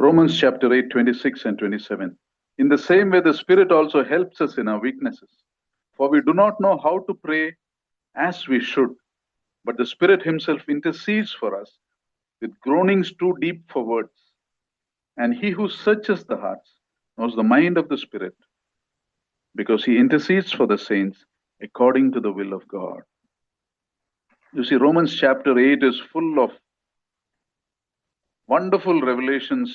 Romans chapter 8, 26 and 27. In the same way, the Spirit also helps us in our weaknesses. For we do not know how to pray as we should, but the Spirit Himself intercedes for us with groanings too deep for words. And He who searches the hearts knows the mind of the Spirit, because He intercedes for the saints according to the will of God. You see, Romans chapter 8 is full of wonderful revelations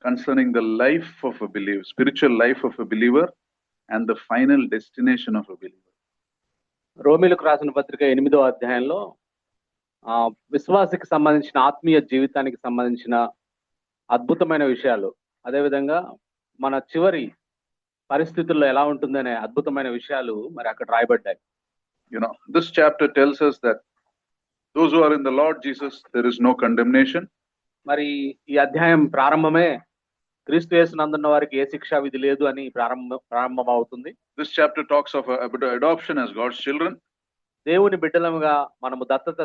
concerning the life of a believer, spiritual life of a believer, and the final destination of a believer. రోమీలకు రాసిన పత్రిక 8వ అధ్యాయంలో విశ్వాసికి సంబంధించిన ఆత్మీయ జీవితానికి సంబంధించిన అద్భుతమైన విషయాలు, అదేవిధంగా మన చివరి పరిస్థితుల్లో ఎలా ఉంటుందనే అద్భుతమైన విషయాలు మరి అక్కడ రాయబడ్డాయి. This chapter tells us that those who are in the Lord Jesus, there is no condemnation. మరి ఈ అధ్యాయం ప్రారంభమే క్రీస్తు యేసునందున్న వారికి ఏ శిక్షా విధి లేదు అని ప్రారంభం అవుతుంది. This chapter talks of adoption as God's children. దేవుని బిడ్డలముగా మనము దత్తత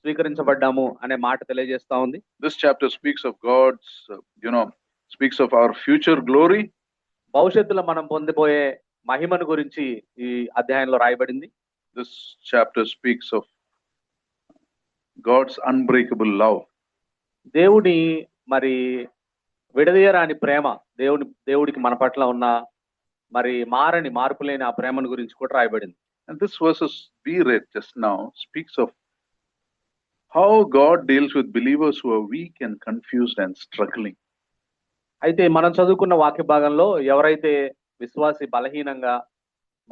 స్వీకరించబడ్డాము అనే మాట తెలియజేస్తా ఉంది. This chapter speaks of God's, speaks of our future glory. భవిష్యత్తులో మనం పొందబోయే మహిమను గురించి ఈ అధ్యాయంలో రాయబడింది. This chapter speaks of God's unbreakable love. దేవుని మరి విడదీయరాని ప్రేమ, దేవుడికి మన పట్ల ఉన్న మరి మార్పు లేని ఆ ప్రేమను గురించి కూడా రాయబడింది. And this verses we read just now speaks of how God deals with believers who are weak and confused and struggling. అయితే మనం చదువుకున్న వాక్య భాగంలో ఎవరైతే విశ్వాసి బలహీనంగా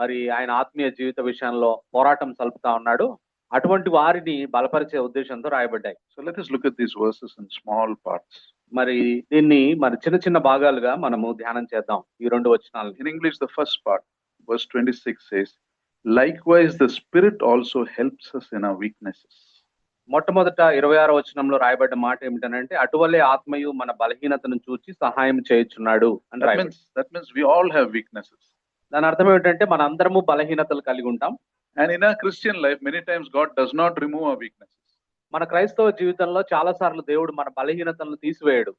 మరి ఆయన ఆత్మీయ జీవిత విషయంలో పోరాటం సల్పుతా ఉన్నాడో అటువంటి వారిని బలపరిచే ఉద్దేశంతో రాయబడ్డాయి. So let us look at these verses in small parts. మరి దీన్ని మరి చిన్న చిన్న భాగాలుగా మనము ధ్యానం చేద్దాం ఈ రెండు వచనాలు. In English, the first part, verse 26 says, likewise the Spirit also helps us in our weaknesses. మొట్టమొదట 26వ వచనంలో రాయబడ్డ మాట ఏమిటనంటే అటువలే ఆత్మయు మన బలహీనతను చూచి సహాయం చేయుచున్నాడు అని రాయబడింది. That means we all have weaknesses. దాని అర్థం ఏమిటంటే మన అందరము బలహీనతలు కలిగి ఉంటాం. And in our Christian life, many times God does not remove our weaknesses. మన క్రైస్తవ జీవితంలో చాలా సార్లు దేవుడు మన బలహీనతలను తీసివేయడు.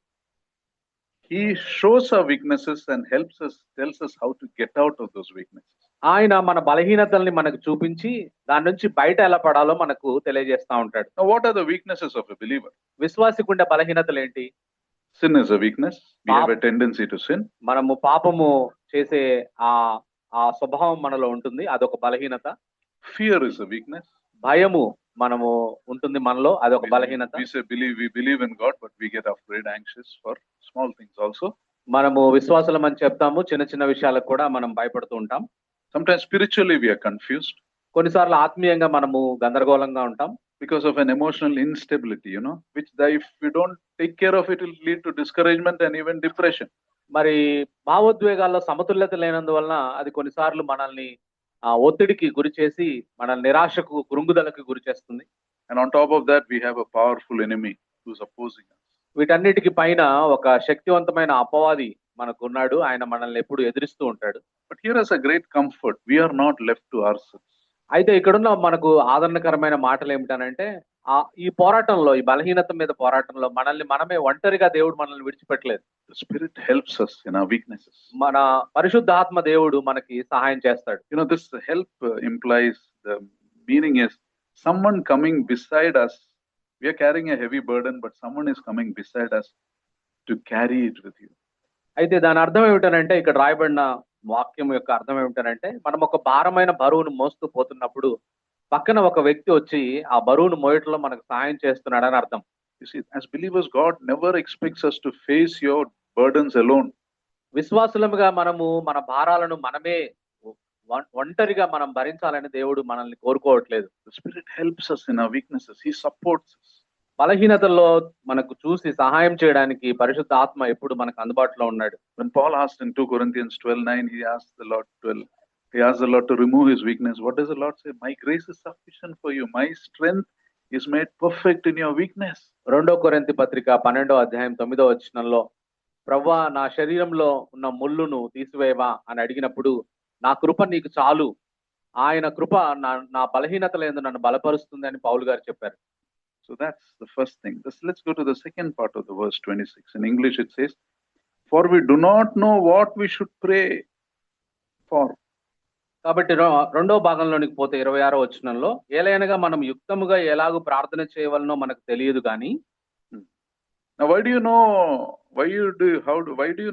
He shows our weaknesses and tells us how to get out of those weaknesses. ఆయన మన బలహీనతల్ని మనకు చూపించి దాని నుంచి బయట ఎలా పడాలో మనకు తెలియజేస్తా ఉంటాడు. Now, what are the weaknesses of a believer? విశ్వాసికి ఉండే బలహీనతలు ఏంటి? Sin is a weakness. We have a tendency to sin. మనము పాపము చేసే ఆ స్వభావం మనలో ఉంటుంది, అదొక బలహీనత. Fear is a weakness. భయము మనము ఉంటుంది మనలో, అదొక బలహీనత. We believe in God, but we get afraid, anxious for small things also. మనము విశ్వాసులం అని చెప్తాము, చిన్న చిన్న విషయాలకు కూడా మనం భయపడుతూ ఉంటాం. Sometimes spiritually we are confused. కొన్నిసార్లు ఆత్మీయంగా మనము గందరగోళంగా ఉంటాం. Because of an emotional instability, which if we don't take care of it, will lead to discouragement and even depression. మరి భావోద్వేగాల్లో సమతుల్యత లేనందువలన అది కొన్నిసార్లు మనల్ని ఒత్తిడికి గురి చేసి మనల్ని నిరాశకు, కృంగుదలకు గురి చేస్తుంది. And on top of that, we have a powerful enemy who's opposing us. వీటన్నిటికి పైన ఒక శక్తివంతమైన అపవాది మనకున్నాడు, ఆయన మనల్ని ఎప్పుడు ఎదిరిస్తూ ఉంటాడు. But here is a great comfort. We are not left to ourselves. అయితే ఇక్కడున్న మనకు ఆదరణకరమైన మాటలు ఏమిటనంటే ఈ పోరాటంలో, ఈ బలహీనత మీద పోరాటంలో మనమే ఒంటరిగా దేవుడు మనల్ని విడిచిపెట్టలేదు. The Spirit helps us in our weaknesses. మన పరిశుద్ధాత్మ దేవుడు మనకి సహాయం చేస్తాడు. This help implies, the meaning is someone coming beside us. We are carrying a heavy burden, but someone is coming beside us to carry it with you. అయితే దాని అర్థం ఏమిటనంటే, ఇక్కడ రాయబడిన వాక్యం యొక్క అర్థం ఏమిటనంటే, మనం ఒక భారమైన బరువును మోస్తూ పోతున్నప్పుడు పక్కన ఒక వ్యక్తి వచ్చి ఆ బరువును మోయటంలో మనకు సహాయం చేస్తున్నాడని అర్థం. You see, as believers, God never expects us to face your burdens alone. విశ్వాసులముగా మనము మన భారాలను మనమే ఒంటరిగా మనం భరించాలని దేవుడు మనల్ని కోరుకోవట్లేదు. The Spirit helps us in our weaknesses. He supports us. బలహీనతల్లో మనకు చూసి సహాయం చేయడానికి పరిశుద్ధ ఆత్మ ఎప్పుడు మనకు అందుబాటులో ఉన్నాడు. When Paul asked in 2 Corinthians 12:9, he asked the Lord to remove his weakness. What does the Lord say? My grace is sufficient for you. My strength is made perfect in your weakness. 2 కొరింథీ పత్రిక 12వ అధ్యాయం 9వ వచనంలో, ప్రభువా నా శరీరంలో ఉన్న ముళ్ళును తీసివేయవా అని అడిగినప్పుడు, నా కృప నీకు చాలు, ఆయన కృప నా బలహీనతలందు నన్ను బలపరుస్తుంది అని పౌలు గారు చెప్పారు. So that's the first thing. Let's go to the second part of the verse 26. In English it says, "For we do not know what we should pray for." కాబట్టి రెండో భాగంలోనికి పోతే 26వ వచనంలో, ఏలైనగా మనం యుక్తముగా ఎలాగూ ప్రార్థన చేయవలనో మనకు తెలియదు కానీ. Now why do you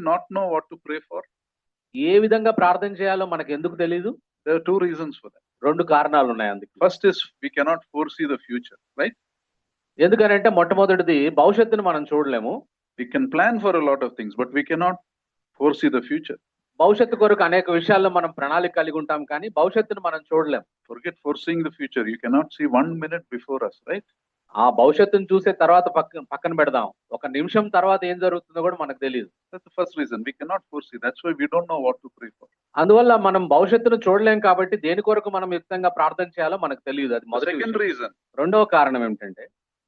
not know what to pray for? ఏ విధంగా ప్రార్థన చేయాలో మనకు ఎందుకు తెలియదు? There are two reasons for that. రెండు కారణాలు ఉన్నాయి అందుకు. First is we cannot foresee the future, right? ఎందుకనంటే మొట్టమొదటిది భవిష్యత్తును మనం చూడలేము. We can plan for a lot of things, but we cannot foresee the future. భవిష్యత్తు కొరకు అనేక విషయాల్లో మనం ప్రణాళిక కలిగి ఉంటాం, కానీ భవిష్యత్తును మనం చూడలేము. Forget foreseeing the future. You cannot see 1 minute before us, right? ఆ భవిష్యత్తును చూసే తర్వాత పక్కన పెడదాం, ఒక నిమిషం తర్వాత ఏం జరుగుతుందో కూడా మనకు తెలియదు. That's the first reason. We cannot foresee. That's why we don't know what to pray for. అందువల్ల మనం భవిష్యత్తును చూడలేం కాబట్టి దేని కొరకు మనం యుక్తంగా ప్రార్థన చేయాలో మనకు తెలియదు. అది మొదటి. Second reason. రెండవ కారణం ఏమిటంటే,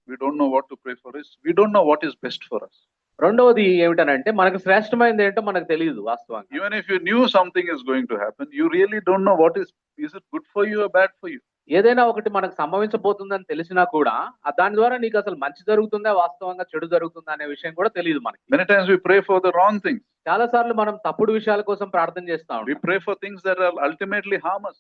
we don't know what to pray for is we don't know what is best for us. రెండవది ఏమిటనంటే, మనకు శ్రేష్టమైనది ఏంటో మనకు తెలియదు వాస్తవంగా. Even if you knew something is going to happen, you really don't know what is it good for you or bad for you. ఏదైనా ఒకటి మనకు సంభవించబోతుందని తెలిసినా కూడా దాని ద్వారా నీకు అసలు మంచి జరుగుతుందా వాస్తవంగా చెడు జరుగుతుందా అనే విషయం కూడా తెలియదు మనకి. Many times we pray for the wrong things. చాలా సార్లు మనం తప్పుడు విషయాల కోసం ప్రార్థన చేస్తా ఉంటాం. We pray for things that will ultimately harm us.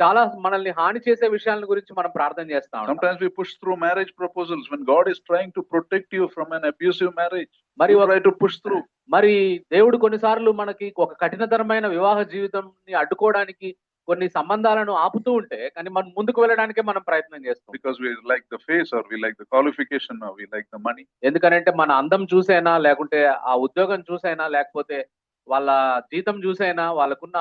చాలా మనల్ని హాని చేసే విషయాల గురించి మనం ప్రార్థన చేస్తా ఉంటాం. Sometimes we push through marriage proposals when God is trying to protect you from an abusive marriage. మరి try to push through. మరి దేవుడు కొన్నిసార్లు మనకి ఒక కఠినతరమైన వివాహ జీవితాన్ని అడ్డుకోవడానికి కొన్ని సంబంధాలను ఆపుతూ ఉంటే, కానీ మనం ముందుకు వెళ్ళడానికే మనం ప్రయత్నం చేస్తాం. Because we like the face, or we like the qualification, or we like the money. ఎందుకంటే మన అందం చూసైనా, లేకుంటే ఆ ఉద్యోగం చూసైనా, లేకపోతే వాళ్ళ జీతం చూసైనా, వాళ్ళకున్న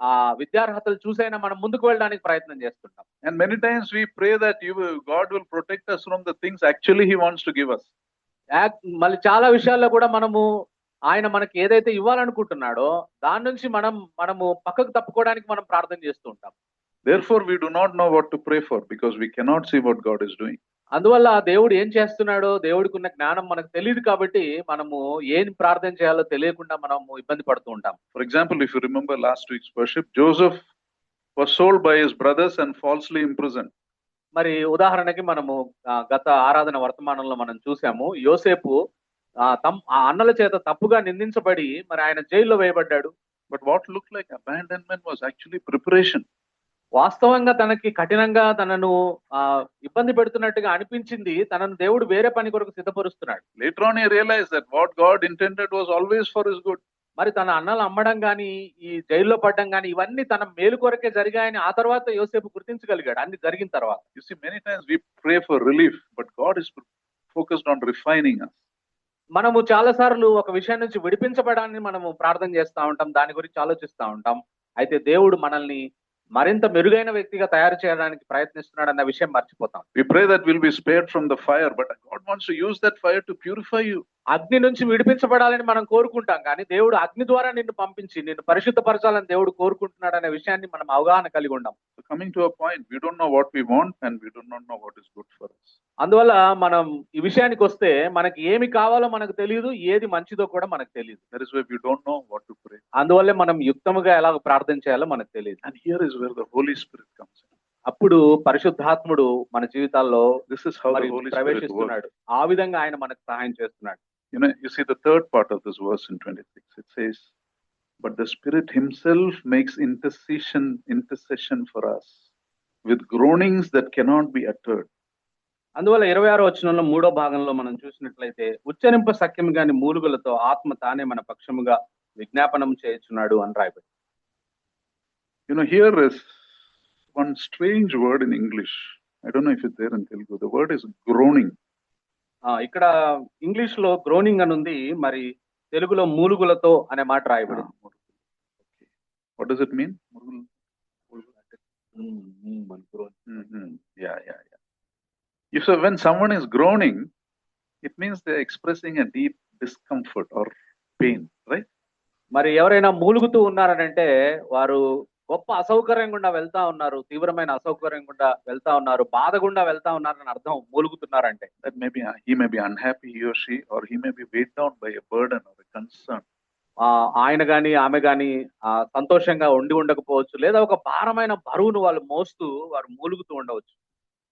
ఆ విద్యార్హతలు చూసైనా మనం ముందుకు వెళ్ళడానికి ప్రయత్నం చేస్తుంటాం. And many times we pray that God will protect us from the things actually He wants to give us. మళ్ళీ చాలా విషయాల్లో కూడా మనము ఆయన మనకి ఏదైతే ఇవ్వాలనుకుంటున్నాడో దాని నుంచి మనము పక్కకు తప్పుకోవడానికి మనం ప్రార్థన చేస్తూ ఉంటాం. Therefore we do not know what to pray for, because we cannot see what God is doing. అందువల్ల దేవుడు ఏం చేస్తున్నాడో దేవుడికి ఉన్న జ్ఞానం మనకు తెలియదు కాబట్టి మనము ఏం ప్రార్థన చేయాలో తెలియకుండా మనము ఇబ్బంది పడుతూ ఉంటాం. For example, if you remember last week's worship, Joseph was sold by his brothers and falsely imprisoned. మరి ఉదాహరణకి మనము గత ఆరాధన వర్తమానంలో మనం చూసాము, యోసేపు ఆ అన్నల చేత తప్పుగా నిందించబడి మరి ఆయన జైల్లో వేయబడ్డాడు. But what looked like abandonment was actually preparation. వాస్తవంగా తనకి కఠినంగా తనను ఇబ్బంది పెడుతున్నట్టుగా అనిపించింది, తనను దేవుడు వేరే పని కొరకు సిద్ధపరుస్తున్నాడు. Later on he realized that what God intended was always for his good. మరి తన అన్నలు అమ్మడం గాని, ఈ జైల్లో పడడం గాని, ఇవన్నీ తన మేలు కొరకే జరిగాయని ఆ తర్వాత యోసేపు గుర్తించగలిగాడు అన్ని జరిగిన తర్వాత. You see, many times we pray for relief, but God is focused on refining us. మనము చాలా సార్లు ఒక విషయం నుంచి విడిపించబడాన్ని మనము ప్రార్థన చేస్తా ఉంటాం, దాని గురించి ఆలోచిస్తా ఉంటాం. అయితే దేవుడు మనల్ని మరింత మెరుగైన వ్యక్తిగా తయారు చేయడానికి ప్రయత్నిస్తున్నాడు అన్న విషయం మర్చిపోతాం. We pray that we'll be spared from the fire, but God wants to use that fire to purify you. అగ్ని నుంచి విడిపించబడాలని మనం కోరుకుంటాం, కానీ దేవుడు అగ్ని ద్వారా నిన్ను పంపించి నిన్ను పరిశుద్ధపరచాలని దేవుడు కోరుకుంటున్నాడు అనే విషయాన్ని మనం అవగాహన కలిగి ఉండాం. So coming to a point, we don't know what we want and we do not know what is good for us. అందువల్ల మనం ఈ విషయానికి వస్తే మనకి ఏమి కావాలో మనకు తెలియదు, ఏది మంచిదో కూడా మనకు తెలియదు. That is why we don't know what to pray. అందువల్లే మనం యుక్తముగా ఎలా ప్రార్థన చేయాలో మనకు తెలియదు. And here is where the Holy Spirit comes in. అప్పుడు పరిశుద్ధాత్ముడు మన జీవితాల్లో This is how the Holy Spirit ప్రవేశిస్తున్నాడు. ఆ విధంగా ఆయన మనకు సహాయం చేస్తున్నాడు. You see the third part of this verse in 26. It says, "But the Spirit Himself makes intercession for us with groanings that cannot be uttered." అందువల్ల 26వ వచనంలో మూడో భాగంలో మనం చూసినట్లయితే, ఉచ్చరింప సఖ్యం గాని మూలుగులతో ఆత్మ తానే మన పక్షముగా విజ్ఞాపనం చేయుచున్నాడు అని రాయబడింది. Here is one strange word in English. I don't know if it's there in Telugu. The word is groaning. ఇక్కడ ఇంగ్లీష్ లో గ్రోనింగ్ అని ఉంది, మరి తెలుగులో మూలుగులతో అనే మాట రాయబడింది. What does it mean? Yeah. So when someone is groaning, it means they're expressing a deep discomfort or pain, right? మరి ఎవరైనా మూలుగుతూ ఉన్నారనంటే వారు గొప్ప అసౌకర్యం గుండా వెళ్తా ఉన్నారు, తీవ్రమైన అసౌకర్యం గుండా వెళ్తా ఉన్నారు, బాధ గుండా వెళ్తా ఉన్నారని అర్థం మూలుగుతున్నారంటే. That maybe he may be unhappy, he or she, or he may be weighed down by a burden or a concern. ఆయన గాని ఆమె గాని సంతోషంగా ఉండకపోవచ్చు, లేదా ఒక భారమైన బరువును వాళ్ళు మోస్తూ వారు మూలుగుతూ ఉండవచ్చు.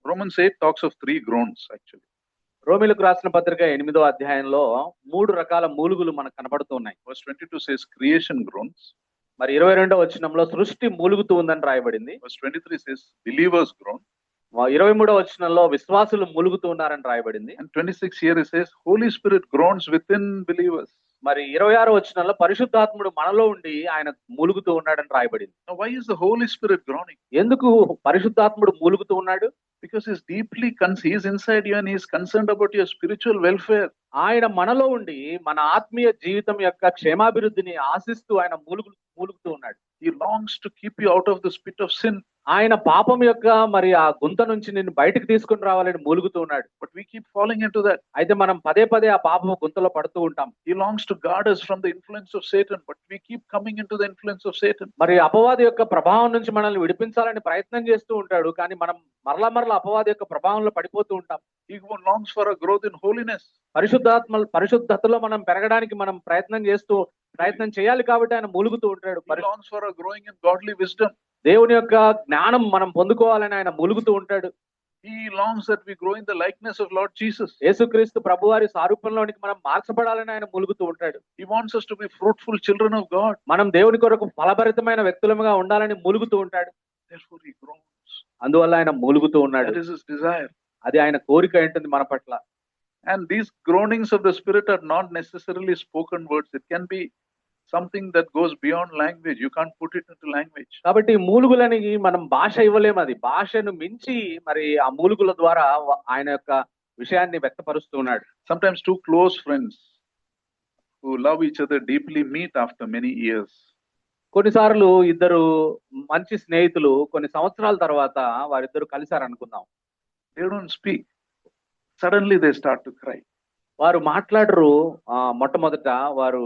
Romans 8 talks of 3 groans actually. రోమిలకు రాసిన పత్రిక 8వ అధ్యాయంలో 3 రకాల మూలుగులు మనకు కనబడుతూ ఉన్నాయి. Verse 22 says creation groans. మరి 22వ వచనంలో సృష్టి మూలుగుతూ ఉందని రాయబడింది. Verse 23 says believers groan. 23వ వచనంలో విశ్వాసులు మూలుగుతూ ఉన్నారని రాయబడింది. And 26 here it says Holy Spirit groans within believers. మరి 26వ వచనంలో పరిశుద్ధాత్ముడు మనలో ఉండి ఆయన మూలుగుతూ ఉన్నాడని రాయబడింది. Now why is the Holy Spirit groaning? ఎందుకు పరిశుద్ధాత్ముడు మూలుగుతూ ఉన్నాడు? Because he is inside you and he is concerned about your spiritual welfare. ఆయన మనలో ఉండి మన ఆత్మీయ జీవితం యొక్క క్షేమాభివృద్ధిని ఆశిస్తూ ఆయన మూలుగుతూ ఉన్నాడు. He longs to keep you out of the pit of sin. ఆయన పాపం యొక్క మరి ఆ గుంత నుంచి నిన్ను బయటకు తీసుకుని రావాలని మూలుగుతూ ఉన్నాడు. But we keep falling into that. అయితే మనం పదే పదే ఆ పాపము గుంతలో పడుతూ ఉంటాం. He longs to guard us from the influence of Satan, but we keep coming into the influence of Satan. మరి అపవాది యొక్క ప్రభావం నుంచి మనల్ని విడిపించాలని ప్రయత్నం చేస్తూ ఉంటాడు, కానీ మనం మరలా అపవాది యొక్క ప్రభావంలో పడిపోతూ ఉంటాం. He longs for a growth in holiness. పరిశుద్ధతలో మనం పెరగడానికి మనం ప్రయత్నం చేయాలి కాబట్టి ఆయన మూలుగుతూ ఉంటాడు. He longs for a growing in godly wisdom. దేవుని యొక్క జ్ఞానం మనం పొందుకోవాలని ఆయన మూలుగుతూ ఉంటాడు. He longs that we grow in the likeness of Lord Jesus. యేసుక్రీస్తు ప్రభువారి సారూప్యంలోనికి మనం మార్చబడాలని ఆయన మూలుగుతూ ఉంటాడు. He wants us to be fruitful children of God. మనం దేవుని కొరకు ఫలభరితమైన వ్యక్తులుగా ఉండాలని మూలుగుతూ ఉంటాడు. Therefore he groans. అందువల్ల ఆయన మూలుగుతూ ఉన్నాడు. That is his desire. అది ఆయన కోరిక ఉంటుంది మన పట్ల. And these groanings of the Spirit are not necessarily spoken words. It can be something that goes beyond language. You can't put it into language. కాబట్టి మూలుగులని మనం భాష ఇవ్వలేము. అది భాషను మించి మరి ఆ మూలుగుల ద్వారా ఆయన యొక్క విషయాన్ని వ్యక్తపరుస్తున్నాడు. Sometimes two close friends who love each other deeply meet after many years. కొన్నిసార్లు ఇద్దరు మంచి స్నేహితులు కొన్ని సంవత్సరాల తర్వాత వారిద్దరు కలిశారు అనుకుందాం. They don't speak. Suddenly they start to cry. వారు మాట్లాడరు. మొట్టమొదట వారు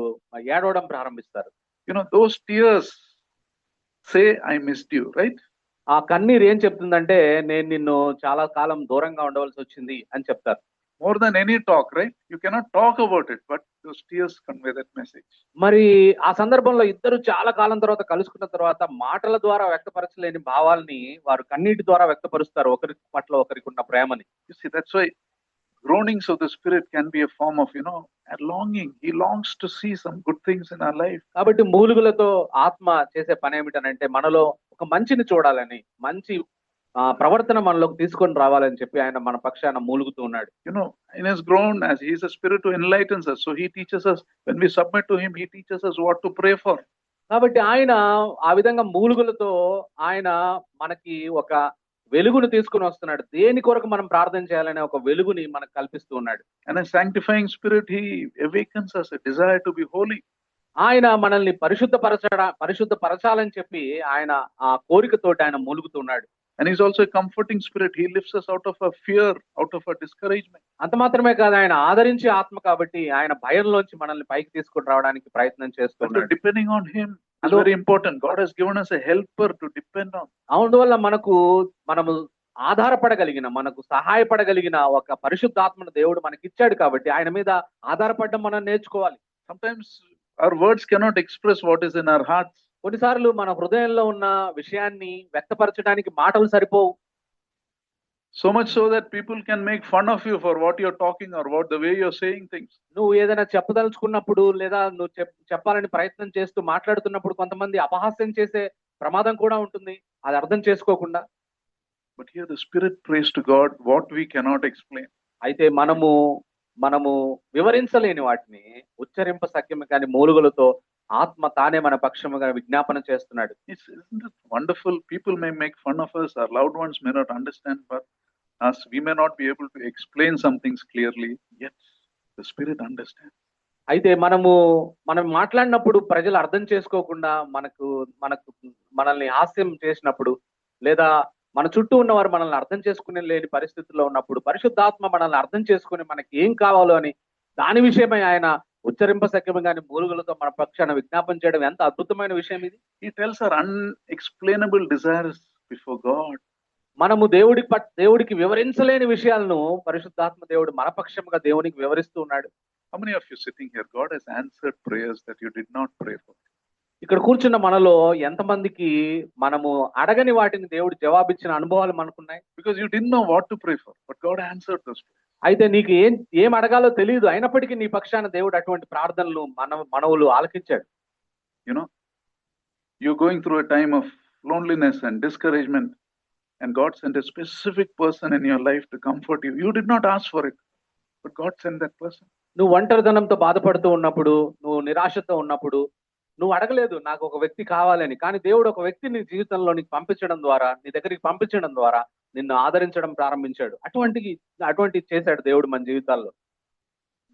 ఏడవడం ప్రారంభిస్తారు. You know, those tears say I missed you, right? ఆ కన్నీరు ఏం చెప్తుందంటే నేను నిన్ను చాలా కాలం దూరంగా ఉండవలసి వచ్చింది అని చెప్తారు. More than any talk, right? You cannot talk about it, but those tears convey that message. మరి ఆ సందర్భంలో ఇద్దరు చాలా కాలం తర్వాత కలుసుకున్న తర్వాత మాటల ద్వారా వ్యక్తపరచలేని భావాల్ని వారు కన్నీటి ద్వారా వ్యక్తపరుస్తారు, ఒకరి పట్ల ఒకరికి ఉన్న ప్రేమని. You see, that's why groanings of the Spirit can be a form of, a longing. He longs to see some good things in our life. కాబట్టి మూలుగులతో ఆత్మ చేసే పని ఏమిటనంటే మనలో ఒక మంచిని చూడాలని, మంచి ప్రవర్తన మనలోకి తీసుకొని రావాలని చెప్పి ఆయన మన పక్షాన మూలుగుతూ ఉన్నాడు. In his groan, as he is a spirit who enlightens us, so he teaches us, when we submit to him, he teaches us what to pray for. కాబట్టి ఆయన ఆ విధంగా మూలుగులతో ఆయన మనకి ఒక వెలుగును తీసుకుని వస్తున్నాడు. దేని కొరకు మనం ప్రార్థన చేయాలనే ఒక వెలుగుని మనకు కల్పిస్తూ ఉన్నాడు. And a sanctifying spirit, he awakens us a desire to be holy. ఆయన మనల్ని పరిశుద్ధపరచాలని చెప్పి ఆయన ఆ కోరికతోటి ఆయన మూలుగుతున్నాడు. And he's also a comforting spirit. He lifts us out of a fear, out of a discouragement. అంత మాత్రమే కాదు, ఆయన ఆదరించే ఆత్మ కాబట్టి ఆయన భయంలోంచి మనల్ని పైకి తీసుకుని రావడానికి ప్రయత్నం చేస్తున్నాడు. Depending on him is very important. God has given us a helper to depend on. అందువల్ల మనము ఆధారపడగలిగిన, మనకు సహాయపడగలిగిన ఒక పరిశుద్ధాత్మను దేవుడు మనకి ఇచ్చాడు కాబట్టి ఆయన మీద ఆధారపడడం మనం నేర్చుకోవాలి. Sometimes our words cannot express what is in our hearts. కొన్నిసార్లు మన హృదయంలో ఉన్న విషయాన్ని వ్యక్తపరచడానికి మాటలు సరిపోవు. So much so that people can make fun of you for what you're talking or what the way you're saying things. నువ్వు ఏదైనా చెప్పదలుచుకున్నప్పుడు లేదా నువ్వు చెప్పాలని ప్రయత్నం చేస్తూ మాట్లాడుతున్నప్పుడు కొంతమంది అపహాస్యం చేసే ప్రమాదం కూడా ఉంటుంది, అది అర్థం చేసుకోకుండా. But here the Spirit prays to God what we cannot explain. అయితే మనము వివరించలేని వాటిని ఉచ్చరింప సఖ్యము కాని మూలుగులతో ఆత్మ తానే మన పక్షముగా విజ్ఞాపన చేస్తున్నాడు. Isn't it wonderful? People may make fun of us, our loved ones may not understand, but us, we may not be able to explain some things clearly, yet the Spirit understands. అయితే మనం మాట్లాడినప్పుడు ప్రజలు అర్థం చేసుకోకుండా మనల్ని హాస్యం చేసినప్పుడు లేదా మన చుట్టూ ఉన్నవారు మనల్ని అర్థం చేసుకునే లేని పరిస్థితుల్లో ఉన్నప్పుడు పరిశుద్ధాత్మ మనల్ని అర్థం చేసుకుని మనకి ఏం కావాలో అని దాని విషయమై ఆయన ఉచ్చరింప సఖ్యము గాని మూలుగులతో మన పక్షాన విజ్ఞాపన చేయడం ఎంత అద్భుతమైన విషయం ఇది. He tells our unexplainable desires before God. మనము దేవుడికి వివరించలేని విషయాలను పరిశుద్ధాత్మ దేవుడు మన పక్షముగా దేవునికి వివరిస్తూ ఉన్నాడు. How many of you sitting here, God has answered prayers that you did not pray for? ఇక్కడ కూర్చున్న మనలో ఎంతమందికి మనము అడగని వాటిని దేవుడు జవాబిచ్చిన అనుభవాలు మనకున్నాయి? Because you didn't know what to pray for, but God answered those prayers. అయితే నీకు ఏం అడగాలో తెలియదు, అయినప్పటికీ నీ పక్షాన దేవుడు అటువంటి ప్రార్థనలు మనవులు ఆలకించాడు. You know, you're going through a time of loneliness and discouragement, and God sent a specific person in your life to comfort you. You did not ask for it, but God sent that person. నువ్వు ఒంటరితనంతో బాధపడుతూ ఉన్నప్పుడు, నువ్వు నిరాశతో ఉన్నప్పుడు, నువ్వు అడగలేదు నాకు ఒక వ్యక్తి కావాలని, కానీ దేవుడు ఒక వ్యక్తి నీ జీవితంలో నీకు పంపించడం ద్వారా, నీ దగ్గరికి పంపించడం ద్వారా నిన్ను ఆదరించడం ప్రారంభించాడు. అటువంటి చేశాడు దేవుడు మన జీవితాల్లో.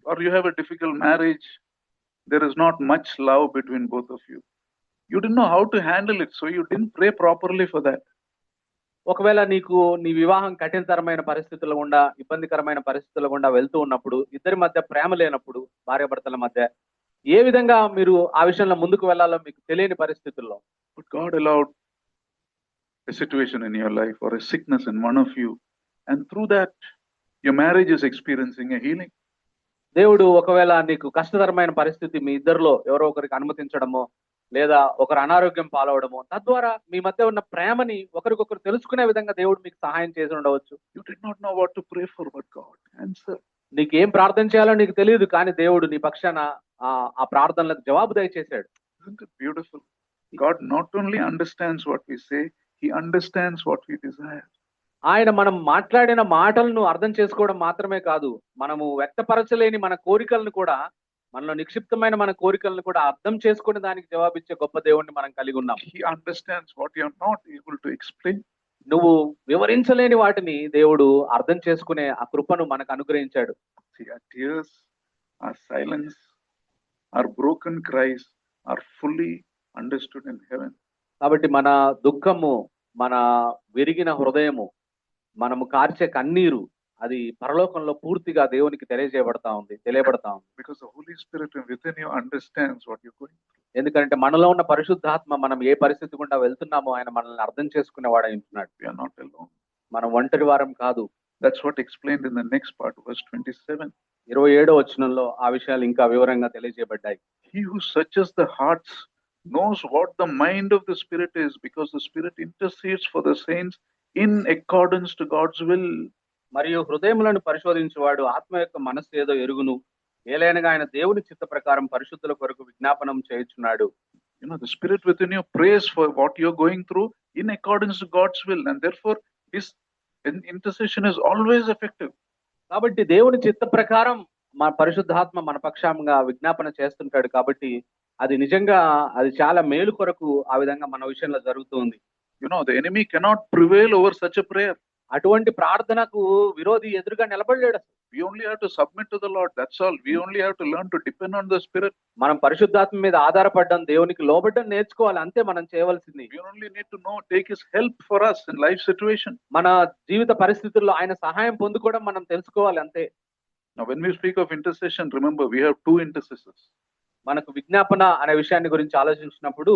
Or you have a difficult marriage, there is not much love between both of you. You didn't know how to handle it, so you didn't pray properly for that. ఒకవేళ నీ వివాహం కఠినతరమైన పరిస్థితుల గుండా, ఇబ్బందికరమైన పరిస్థితుల గుండా వెళ్తూ ఉన్నప్పుడు, ఇద్దరి మధ్య ప్రేమ లేనప్పుడు, భార్యాభర్తల మధ్య ఏ విధంగా మీరు ఆ విషయంలో ముందుకు వెళ్ళాలో మీకు తెలియని పరిస్థితుల్లో, But God allowed a situation in your life or a sickness in one of you, and through that your marriage is experiencing a healing. దేవుడు ఒకవేళ నీకు కష్టతరమైన పరిస్థితి మీ ఇద్దరిలో ఎవరో ఒకరికి అనుమతించడమో, లేదా ఒకరు అనారోగ్యం పాలవడమో, తద్వారా మీ మధ్య ఉన్న ప్రేమని ఒకరికొకరు తెలుసుకునే విధంగా దేవుడు మీకు సహాయం చేసి ఉండవచ్చు. You did not know what to pray for, but God answered. నీకు ఏం ప్రార్థన చేయాలో నీకు తెలియదు, కానీ దేవుడు నీ పక్షాన ఆ ప్రార్థనలకు జవాబు దయచేశాడు. Isn't it beautiful? God not only understands what we say, He understands what we desire. ఆయన మనం మాట్లాడిన మాటలను అర్థం చేసుకోవడం మాత్రమే కాదు, మనము వ్యక్తపరచలేని మన కోరికలను కూడా, మనలో నిక్షిప్తమైన మన కోరికలను కూడా అర్థం చేసుకుని దానికి జవాబిచ్చే గొప్ప దేవుణ్ణి మనం కలిగి ఉన్నాం. He understands what you are not able to explain. నువ్వు వివరించలేని వాటిని దేవుడు అర్థం చేసుకునే ఆ కృపను మనకు అనుగ్రహించాడు. See, our tears, our silence, our broken cries are fully understood in heaven. కాబట్టి మన దుఃఖము, మన విరిగిన హృదయము, మనము కార్చే కన్నీరు, అది పరలోకంలో పూర్తిగా దేవునికి తెలియబడతా ఉంది. Because the Holy Spirit within you understands what you're going through. ఎందుకంటే మనలో ఉన్న పరిశుద్ధాత్మ మనం ఏ పరిస్థితి గుండా వెళ్తున్నామో ఆయన మనల్ని అర్థం చేసుకునేవాడై ఉంటున్నాడు. We are not alone. మనం ఒంటరి వారం కాదు. That's what explained in the next part, verse 27. 27వ వచనంలో ఆ విషయాలు ఇంకా వివరంగా తెలియజేయబడ్డాయి. He who searches the hearts knows what the mind of the Spirit is, because the Spirit intercedes for the saints in accordance to God's will. మరియు హృదయములను పరిశోధించువాడు ఆత్మ యొక్క మనస్సు ఏదో ఎరుగును, ఏలైనగా ఆయన దేవుని చిత్త ప్రకారం పరిశుద్ధుల కొరకు విజ్ఞాపనం చేయుచున్నాడు. You know, the Spirit within you prays for what you're going through in accordance to God's will, and therefore His intercession is always effective. కాబట్టి దేవుని చిత్త ప్రకారం మన పరిశుద్ధాత్మ మన పక్షంగా విజ్ఞాపన చేస్తుంటాడు. కాబట్టి అది నిజంగా అది చాలా మేలు కొరకు ఆ విధంగా మన విషయంలో జరుగుతుంది. You know, the enemy cannot prevail over such a prayer. అటువంటి ప్రార్థనకు విరోధి ఎదురుగా నిలబడలేడు. We only have to submit to the Lord, that's all. We only have to learn to depend on the Spirit. మనం పరిశుద్ధాత్మ మీద ఆధారపడడం, దేవునికి లోబడడం నేర్చుకోవాలి, అంతే మనం చేయవలసింది. We only need to know, take His help for us in life situation. మన జీవిత పరిస్థితుల్లో ఆయన సహాయం పొందుకోవడం మనం తెలుసుకోవాలి, అంతే. Now when we speak of intercession, remember we have two intercessors. మనకు విజ్ఞాపన అనే విషయాన్ని గురించి ఆలోచించినప్పుడు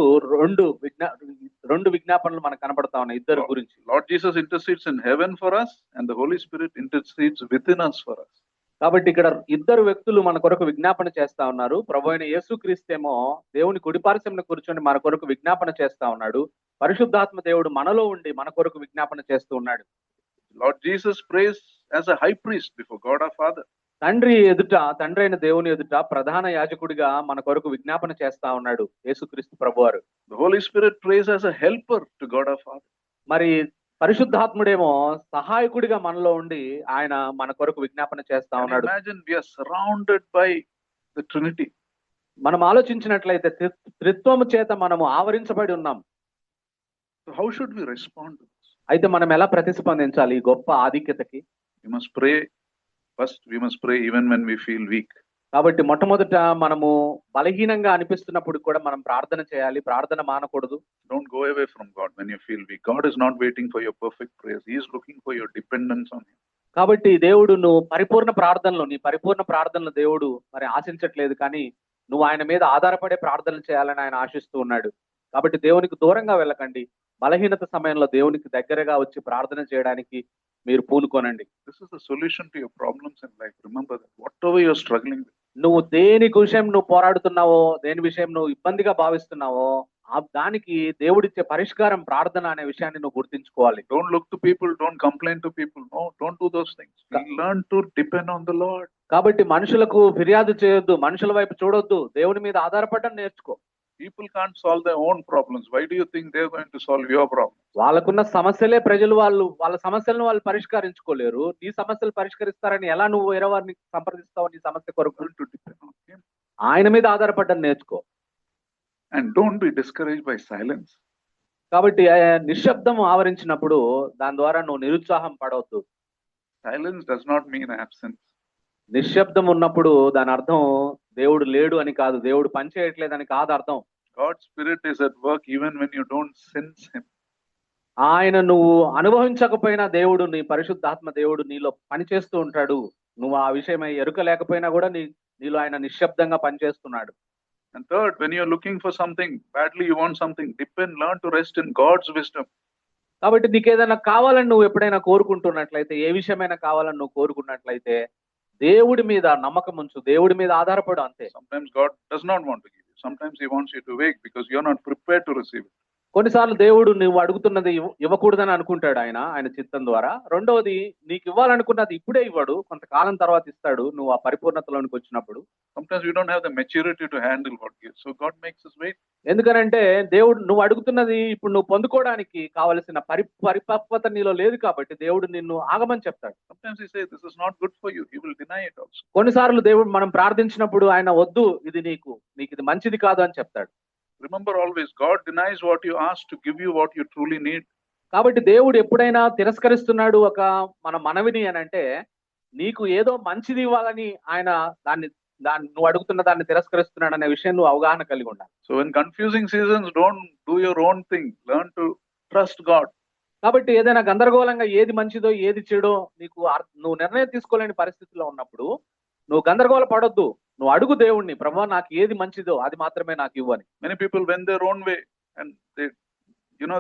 రెండు విజ్ఞాపనలు మనకు కనబడతా ఉన్నాయి, ఇద్దరు గురించి. Lord Jesus intercedes in heaven for us, and the Holy Spirit intercedes within us for us. కాబట్టి ఇక్కడ ఇద్దరు వ్యక్తులు మన కొరకు విజ్ఞాపన చేస్తా ఉన్నారు. ప్రభువైన యేసుక్రీస్తేమో దేవుని కుడిపార్శ్వమున కూర్చొని మన కొరకు విజ్ఞాపన చేస్తా ఉన్నాడు. పరిశుద్ధాత్మ దేవుడు మనలో ఉండి మన కొరకు విజ్ఞాపన చేస్తూ ఉన్నాడు. Lord Jesus prays as a high priest before God our Father. తండ్రి అయిన దేవుని ఎదుట ప్రధాన యాజకుడిగా మన కొరకు విజ్ఞాపన చేస్తా ఉన్నాడు యేసుక్రీస్తు ప్రభువారు. The Holy Spirit prays as a helper to God our Father. మరి పరిశుద్ధాత్ముడేమో సహాయకుడిగా మనలో ఉండి ఆయన మన కొరకు విజ్ఞాపన చేస్తా ఉన్నాడు. Imagine we are surrounded by the Trinity. మనం ఆలోచించినట్లయితే త్రిత్వము చేత మనము ఆవరించబడి ఉన్నాం. So how should we respond to this? అయితే మనం ఎలా ప్రతిస్పందించాలి ఈ గొప్ప ఆధిక్యతకి? We must pray. First, we must pray even when we feel weak. కాబట్టి మొట్టమొదట మనము బలహీనంగా అనిపిస్తున్నప్పుడు కూడా మనం ప్రార్థన చేయాలి, ప్రార్థన మానకూడదు. Don't go away from God when you feel weak. God is not waiting for your perfect prayers. He is looking for your dependence on Him. కాబట్టి దేవుడు నీ పరిపూర్ణ ప్రార్థనలు దేవుడు మరి ఆశించట్లేదు, కానీ నువ్వు ఆయన మీద ఆధారపడే ప్రార్థనలు చేయాలని ఆయన ఆశిస్తూ ఉన్నాడు. కాబట్టి దేవునికి దూరంగా వెళ్ళకండి. బలహీనత సమయంలో దేవునికి దగ్గరగా వచ్చి ప్రార్థన చేయడానికి మీరు పూనుకోనండి. This is the solution to your problems in life. Remember that whatever you're struggling with. నువ్వు దేని విషయం నువ్వు పోరాడుతున్నావో, దేని విషయం నువ్వు ఇబ్బందిగా భావిస్తున్నావో, దానికి దేవుడిచ్చే పరిష్కారం ప్రార్థన అనే విషయాన్ని నువ్వు గుర్తించుకోవాలి. Don't look to people, don't complain to people. No, don't do those things. Learn to depend on the Lord. కాబట్టి మనుషులకు ఫిర్యాదు చేయొద్దు, మనుషుల వైపు చూడొద్దు, దేవుని మీద ఆధారపడడం నేర్చుకో. People can't solve their own problems. Why do you think they're going to solve your problem? వాళ్ళకున్న సమస్యలే వాళ్ళ సమస్యలను వాళ్ళు పరిష్కరించుకోలేరు. నీ సమస్యలు పరిష్కరిస్తారని ఎలా నువ్వు వేరే వారిని సంప్రదిస్తావు నీ సమస్య కొరకు? Learn to depend on Him. ఆయన మీద ఆధారపడడం నేర్చుకో. And don't be discouraged by silence. కాబట్టి నిశ్శబ్దం ఆవరించినప్పుడు దాని ద్వారా నువ్వు నిరుత్సాహం పడవద్దు. Silence does not mean absence. నిశ్శబ్దం ఉన్నప్పుడు దాని అర్థం దేవుడు లేడు అని కాదు, దేవుడు పని చేయట్లేదని కాదు అర్థం. God's Spirit is at work even when you don't sense Him. ఆయన నువ్వు అనుభవించకపోయినా దేవుడు, నీ పరిశుద్ధాత్మ దేవుడు నీలో పని చేస్తూ ఉంటాడు. నువ్వు ఆ విషయమై ఎరుక లేకపోయినా కూడా నీలో ఆయన నిశ్శబ్దంగా పనిచేస్తున్నాడు. And third, when you're looking for something badly, you want something, learn to rest in God's wisdom. కాబట్టి నీకేదైనా కావాలని నువ్వు ఎప్పుడైనా కోరుకుంటున్నట్లయితే, ఏ విషయమైనా కావాలని నువ్వు కోరుకున్నట్లయితే దేవుడి మీద నమ్మకం ఉంచు, దేవుడి మీద ఆధారపడు అంతే. Sometimes God does not want to give you. Sometimes He wants you to wait because you're not prepared to receive it. కొన్నిసార్లు దేవుడు నువ్వు అడుగుతున్నది ఇవ్వకూడదని అనుకుంటాడు ఆయన చిత్తం ద్వారా. రెండవది, నీకు ఇవ్వాలనుకున్నది ఇప్పుడే ఇవ్వడు, కొంతకాలం తర్వాత ఇస్తాడు నువ్వు ఆ పరిపూర్ణతలోనికి వచ్చినప్పుడు. Sometimes we don't have the maturity to handle what gives, so God makes us wait. ఎందుకనంటే దేవుడు నువ్వు అడుగుతున్నది ఇప్పుడు నువ్వు పొందుకోవడానికి కావలసిన పరిపక్వత నీలో లేదు కాబట్టి దేవుడు నిన్ను ఆగమని చెప్తాడు. Sometimes He says this is not good for you. He will deny it also. కొన్నిసార్లు దేవుడు మనం ప్రార్థించినప్పుడు ఆయన వద్దు, ఇది నీకు ఇది మంచిది కాదు అని చెప్తాడు. Remember always, God denies what you ask to give you what you truly need. కాబట్టి దేవుడు ఎప్పుడైనా తిరస్కరిస్తున్నాడు మన మనవిని అని అంటే, నీకు ఏదో మంచిది ఇవ్వాలని ఆయన దాన్ని నువ్వు అడుగుతున్న దాన్ని తిరస్కరిస్తున్నాడు అనే విషయం నువ్వు అవగాహన కలిగి ఉండాలి. So when confusing seasons, don't do your own thing. Learn to trust God. కాబట్టి ఏదైనా గందరగోళంగా ఏది మంచిదో ఏది చెడో నువ్వు నిర్ణయం తీసుకోలేని పరిస్థితిలో ఉన్నప్పుడు నువ్వు గందరగోళ పడొద్దు. నువ్వు అడుగు దేవుణ్ణి, ప్రభువా నాకు ఏది మంచిదో అది మాత్రమే నాకు ఇవ్వని. Many people went their own way and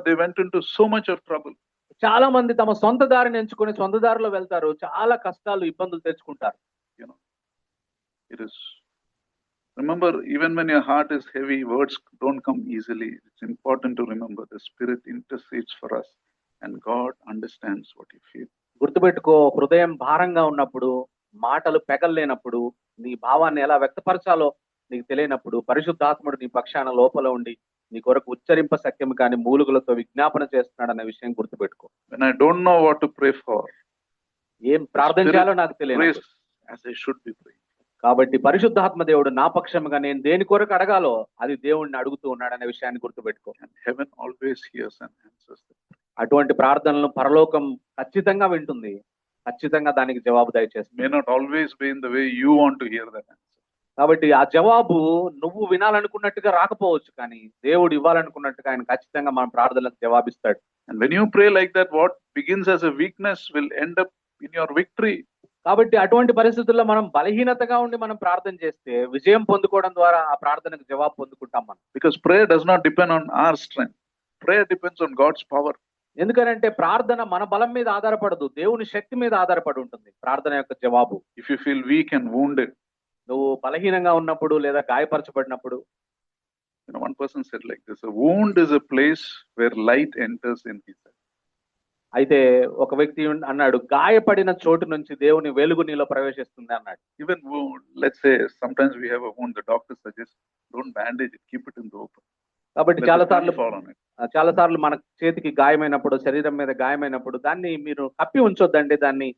they went into so much of trouble. చాలా మంది తమ సొంత దారిని ఎంచుకొని సొంత దారిలో వెళ్తారు, చాలా కష్టాలు ఇబ్బందులు తెచ్చుకుంటారు. It is. Remember, even when your heart is heavy, words don't come easily. It's important to remember the Spirit intercedes for us and God understands what you feel. గుర్తుపెట్టుకో, హృదయం భారంగా ఉన్నప్పుడు, మాటలు పెగల్లేనప్పుడు, నీ భావాన్ని ఎలా వ్యక్తపరచాలో నీకు తెలియనప్పుడు పరిశుద్ధాత్ముడు నీ పక్షాన లోపల ఉండి నీ కొరకు ఉచ్చరింప సఖ్యం కాని మూలుగులతో విజ్ఞాపన చేస్తున్నాడు అనే విషయం గుర్తుపెట్టుకో. When I don't know what to pray for, ఏం ప్రార్థించాలో నాకు తెలియదు, as I should be praying. కాబట్టి పరిశుద్ధాత్మ దేవుడు నా పక్షముగా నేను దేని కొరకు అడగాలో అది దేవుడిని అడుగుతూ ఉన్నాడు అనే విషయాన్ని గుర్తుపెట్టుకో. And heaven always hears and answers them. అటువంటి ప్రార్థనలను పరలోకం ఖచ్చితంగా వింటుంది, ఖచ్చితంగా దానికి జవాబు దయచేస్తుంది. May not always be in the way you want to hear that answer. కాబట్టి ఆ జవాబు నువ్వు వినాలనుకున్నట్టుగా రాకపోవచ్చు, కానీ దేవుడు ఇవ్వాలనుకున్నట్టుగా ఆయన ఖచ్చితంగా మన ప్రార్థనలకు జవాబిస్తాడు. And when you pray like that, what begins as a weakness will end up in your victory. కాబట్టి అటువంటి పరిస్థితుల్లో మనం బలహీనతగా ఉండి మనం ప్రార్థన చేస్తే విజయం పొందుకోవడం ద్వారా ఆ ప్రార్థనకు జవాబు పొందుకుంటాం మనం. Because prayer does not depend on our strength. Prayer depends on God's power. ఎందుకంటే ప్రార్థన మన బలం మీద ఆధారపడదు, దేవుని శక్తి మీద ఆధారపడి ఉంటుంది ప్రార్థన యొక్క జవాబు. If you feel weak and wounded, నువ్వు బలహీనంగా ఉన్నప్పుడు లేదా గాయపరచబడినప్పుడు, one person said like this: a wound is a place where light enters in his life. అయితే ఒక వ్యక్తి అన్నాడు, గాయపడిన చోటు నుంచి దేవుని వెలుగు నీలో ప్రవేశిస్తుంది అన్నాడు. Even wound, let's say sometimes we have a wound, the doctor suggests don't bandage it, keep it in the open. కాబట్టి చాలా సార్లు మన చేతికి గాయమైనప్పుడు, శరీరం మీద గాయమైనప్పుడు దాన్ని మీరు కప్పి ఉంచొద్దండి, దాన్ని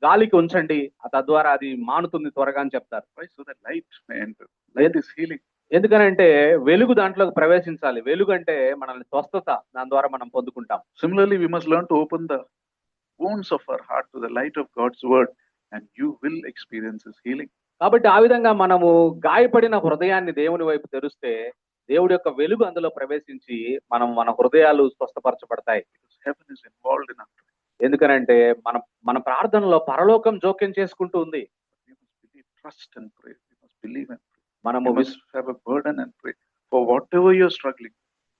గాలికి ఉంచండి, తద్వారా అది మానుతుంది త్వరగా అని చెప్తారు. So that light may enter. Light is healing. ఎందుకనంటే వెలుగు దాంట్లోకి ప్రవేశించాలి. వెలుగు అంటే మనల్ని స్వస్థత, దాని ద్వారా మనం పొందుకుంటాం. Similarly, we must learn to open the wounds of our heart to the light of God's word and you will experience his healing. కాబట్టి ఆ విధంగా మనము గాయపడిన హృదయాన్ని దేవుని వైపు తెరిస్తే దేవుడి యొక్క వెలుగు అందులో ప్రవేశించి మన హృదయాలు స్వస్థపరచబడతాయి. Heaven is involved in our prayer. ఎందుకనంటే మన ప్రార్థనలో పరలోకం జోక్యం చేసుకుంటూ ఉంది. We must believe, trust and pray. We must believe and pray. మనము have a burden and pray for whatever you're struggling.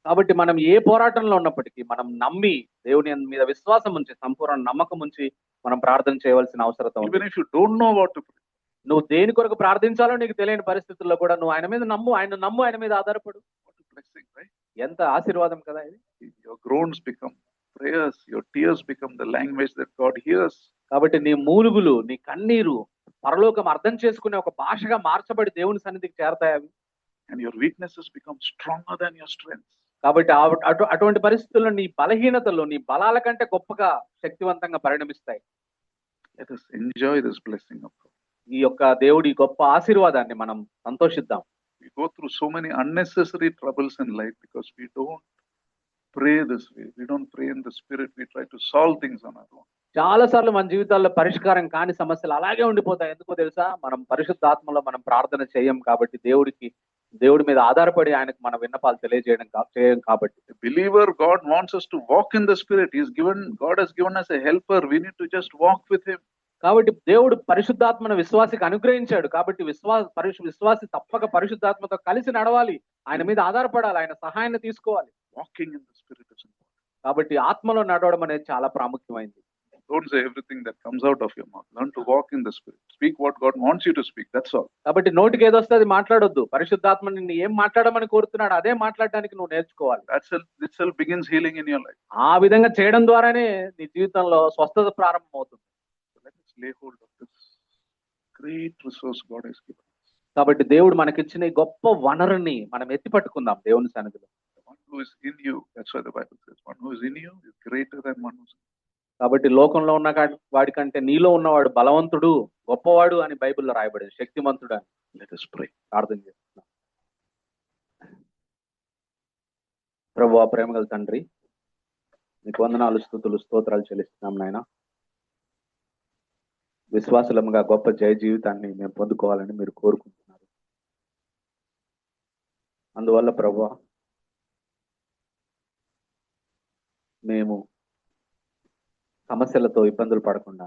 కాబట్టి మనం ఏ పోరాటంలో ఉన్నప్పటికీ మనం నమ్మి దేవుని మీద విశ్వాసం ఉంచి, సంపూర్ణ నమ్మకం ఉంచి మనం ప్రార్థన చేయవలసిన అవసరం ఉంది. Even if you don't know what to pray, నువ్వు దేని కొరకు ప్రార్థించాలో నీకు తెలియని పరిస్థితుల్లో కూడా నువ్వు ఆయన మీద నమ్ము, ఆయన మీద ఆధారపడు. What a blessing, right? ఎంత ఆశీర్వాదం కదా ఇది. Your groans become prayers, your tears become the language that God hears. కాబట్టి నీ మూలుగులు, నీ కన్నీరు పరలోకం అర్థం చేసుకునే ఒక భాషగా మార్చబడి దేవుని సన్నిధికి చేరతాయి అవి. And your weaknesses become stronger than your strengths. కాబట్టి అటువంటి పరిస్థితుల్లో నీ బలహీనతలు నీ బలాల కంటే గొప్పగా శక్తివంతంగా పరిణమిస్తాయి. Let us enjoy this blessing of God. ఈ యొక్క దేవుడి గొప్ప ఆశీర్వాదాన్ని మనం సంతోషిద్దాం. We go through so many unnecessary troubles in life because we don't pray this way. We don't pray in the spirit. We try to solve things on our own. చాలా సార్లు మన జీవితాల్లో పరిష్కారం కాని సమస్యలు అలాగే ఉండిపోతాయి. ఎందుకో తెలుసా? మనం పరిశుద్ధాత్మలో మనం ప్రార్థన చేయం కాబట్టి, దేవుడి మీద ఆధారపడి ఆయనకు మన విన్నపాలు చేయం కాబట్టి. The believer, God wants us to walk in the spirit. God has given us a helper. We need to just walk with him. కాబట్టి దేవుడు పరిశుద్ధాత్మను విశ్వాసికి అనుగ్రహించాడు. కాబట్టి విశ్వాసి తప్పక పరిశుద్ధాత్మతో కలిసి నడవాలి, ఆయన మీద ఆధారపడాలి, ఆయన సహాయాన్ని తీసుకోవాలి. Walking in the spirit is important. కాబట్టి ఆత్మలో నడవడం అనేది చాలా ప్రాముఖ్యమైనది. Don't say everything that comes out of your mouth. Learn to walk in the spirit. Speak what God wants you to speak. That's all. కాబట్టి నోటికి ఏదొస్తే అది మాట్లాడొద్దు. పరిశుద్ధాత్మ నిన్ను ఏం మాట్లాడమని కోరుతున్నాడు అదే మాట్లాడడానికి నువ్వు నేర్చుకోవాలి. Itself begins healing in your life. ఆ విధంగా చేయడం ద్వారానే నీ జీవితంలో స్వస్థత ప్రారంభం అవుతుంది. So let us lay hold of this great resource God has given us. కాబట్టి దేవుడు మనకిచ్చిన ఈ గొప్ప వనరుని మనం ఎత్తి పట్టుకుందాం దేవుని సన్నిధిలో. The one who is in you, that's why the Bible says, one who is in you is greater than one who is in you. కాబట్టి లోకంలో ఉన్న వాడి కంటే నీలో ఉన్నవాడు బలవంతుడు, గొప్పవాడు అని బైబిల్లో రాయబడింది, శక్తిమంతుడు అని. Let us pray. ప్రార్థన చేస్తున్నాం. ప్రభువా, ప్రేమగల తండ్రి, నీకు వందనాలు, స్తుతులు, స్తోత్రాలు చెల్లిస్తున్నాం నాయన. విశ్వాసులముగా గొప్ప జయ జీవితాన్ని మేము పొందుకోవాలని మీరు కోరుకుంటున్నారు. అందువల్ల ప్రభువా, మేము సమస్యలతో ఇబ్బందులు పడకుండా,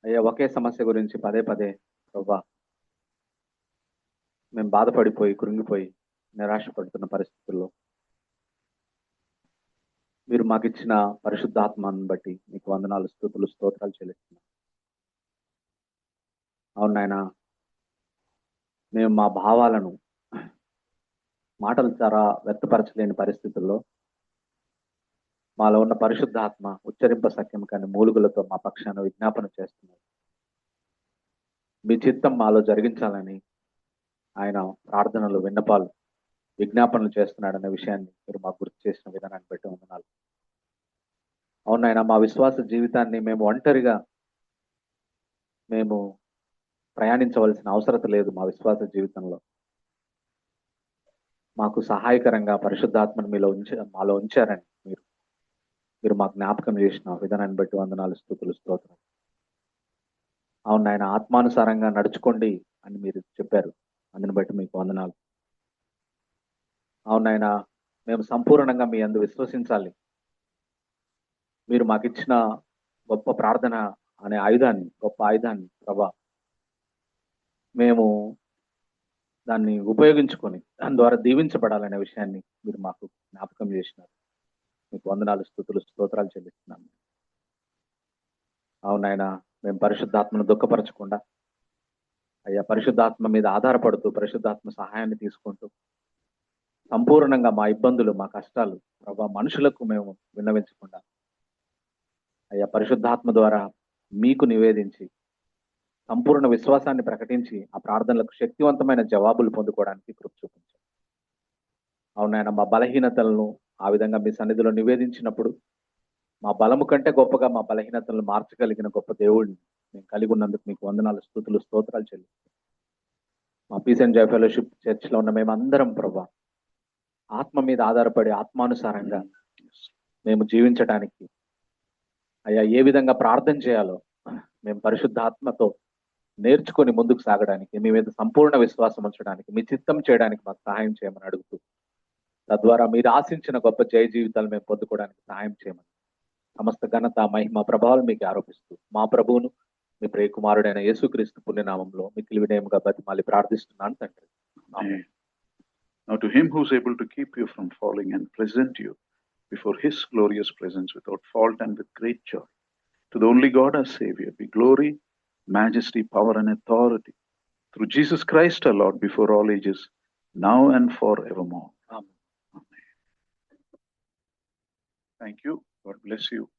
అయ్యా ఒకే సమస్య గురించి పదే పదే ప్రభువా మేము బాధపడిపోయి కృంగిపోయి నిరాశపడుతున్న పరిస్థితుల్లో మీరు మాకు ఇచ్చిన పరిశుద్ధాత్మను బట్టి మీకు వందనాలు, స్తుతులు, స్తోత్రాలు చెల్లిస్తున్నాం. అవును నాయన, మేము మా భావాలను మాటల ద్వారా వ్యక్తపరచలేని పరిస్థితుల్లో మాలో ఉన్న పరిశుద్ధాత్మ ఉచ్చరింప సఖ్యం కానీ మూలుగులతో మా పక్షాన విజ్ఞాపన చేస్తున్నారు. మీ చిత్తం మాలో జరిగించాలని ఆయన ప్రార్థనలు, విన్నపాలు, విజ్ఞాపనలు చేస్తున్నాడనే విషయాన్ని మీరు మాకు గుర్తు చేసిన విధానాన్ని బట్టి వందనాలు. అవునాయన, మా విశ్వాస జీవితాన్ని మేము ఒంటరిగా మేము ప్రయాణించవలసిన అవసరం లేదు. మా విశ్వాస జీవితంలో మాకు సహాయకరంగా పరిశుద్ధాత్మను మాలో ఉంచారని మీరు మాకు జ్ఞాపకం చేసిన విధానాన్ని బట్టి వందనాలు, స్తుతులు, స్తోత్రం. అవును ఆయన, ఆత్మానుసారంగా నడుచుకోండి అని మీరు చెప్పారు, అందుని బట్టి మీకు వందనాలు. అవును ఆయన, మేము సంపూర్ణంగా మీ యందు విశ్వసించాలి. మీరు మాకు ఇచ్చిన గొప్ప ప్రార్థన అనే ఆయుధాన్ని, గొప్ప ఆయుధాన్ని ప్రభా మేము దాన్ని ఉపయోగించుకొని దాని ద్వారా దీవించబడాలనే విషయాన్ని మీరు మాకు జ్ఞాపకం చేసినారు. మీకు వందనాలు, స్తుతులు, స్తోత్రాలు చెల్లిస్తున్నాము. అవునాయన, మేము పరిశుద్ధాత్మను దుఃఖపరచకుండా అయ్యా పరిశుద్ధాత్మ మీద ఆధారపడుతూ పరిశుద్ధాత్మ సహాయాన్ని తీసుకుంటూ సంపూర్ణంగా మా ఇబ్బందులు, మా కష్టాలు ప్రభా మనుషులకు మేము విన్నవించకుండా అయ్యా పరిశుద్ధాత్మ ద్వారా మీకు నివేదించి సంపూర్ణ విశ్వాసాన్ని ప్రకటించి ఆ ప్రార్థనలకు శక్తివంతమైన జవాబులు పొందుకోవడానికి కృప చూపించారు. అవునాయన, మా బలహీనతలను ఆ విధంగా మీ సన్నిధిలో నివేదించినప్పుడు మా బలము కంటే గొప్పగా మా బలహీనతలను మార్చగలిగిన గొప్ప దేవుడిని మేము కలిగి ఉన్నందుకు మీకు వందనాలు, స్తుతులు, స్తోత్రాలు చెల్లిస్తాం. మా పీస్ అండ్ జాయ్ ఫెలోషిప్ చర్చ్లో ఉన్న మేమందరం ప్రభా ఆత్మ మీద ఆధారపడి ఆత్మానుసారంగా మేము జీవించడానికి అయ్యా ఏ విధంగా ప్రార్థన చేయాలో మేము పరిశుద్ధాత్మతో నేర్చుకొని ముందుకు సాగడానికి, మీ మీద సంపూర్ణ విశ్వాసం ఉంచడానికి, మీ చిత్తం చేయడానికి మాకు సహాయం చేయమని అడుగుతూ తద్వారా మీరు ఆశించిన గొప్ప జయ జీవితాలు మేము పొందుకోవడానికి సహాయం చేయమని సమస్త ఘనత, మహిమ, ప్రభావాలు మీకు ఆరోపిస్తూ మా ప్రభువును మీ ప్రియ కుమారుడైన యేసుక్రీస్తు పుణ్యనామంలో మిక్కిలి వినయముగా బతిమాలి ప్రార్థిస్తున్నాను తండ్రి. Amen. Now to him who is able to keep you from falling and present you before his glorious presence without fault and with great joy, to the only God our Savior be glory, majesty, power, and authority through Jesus Christ our Lord before all ages, now and forevermore. Amen. Thank you. God bless you.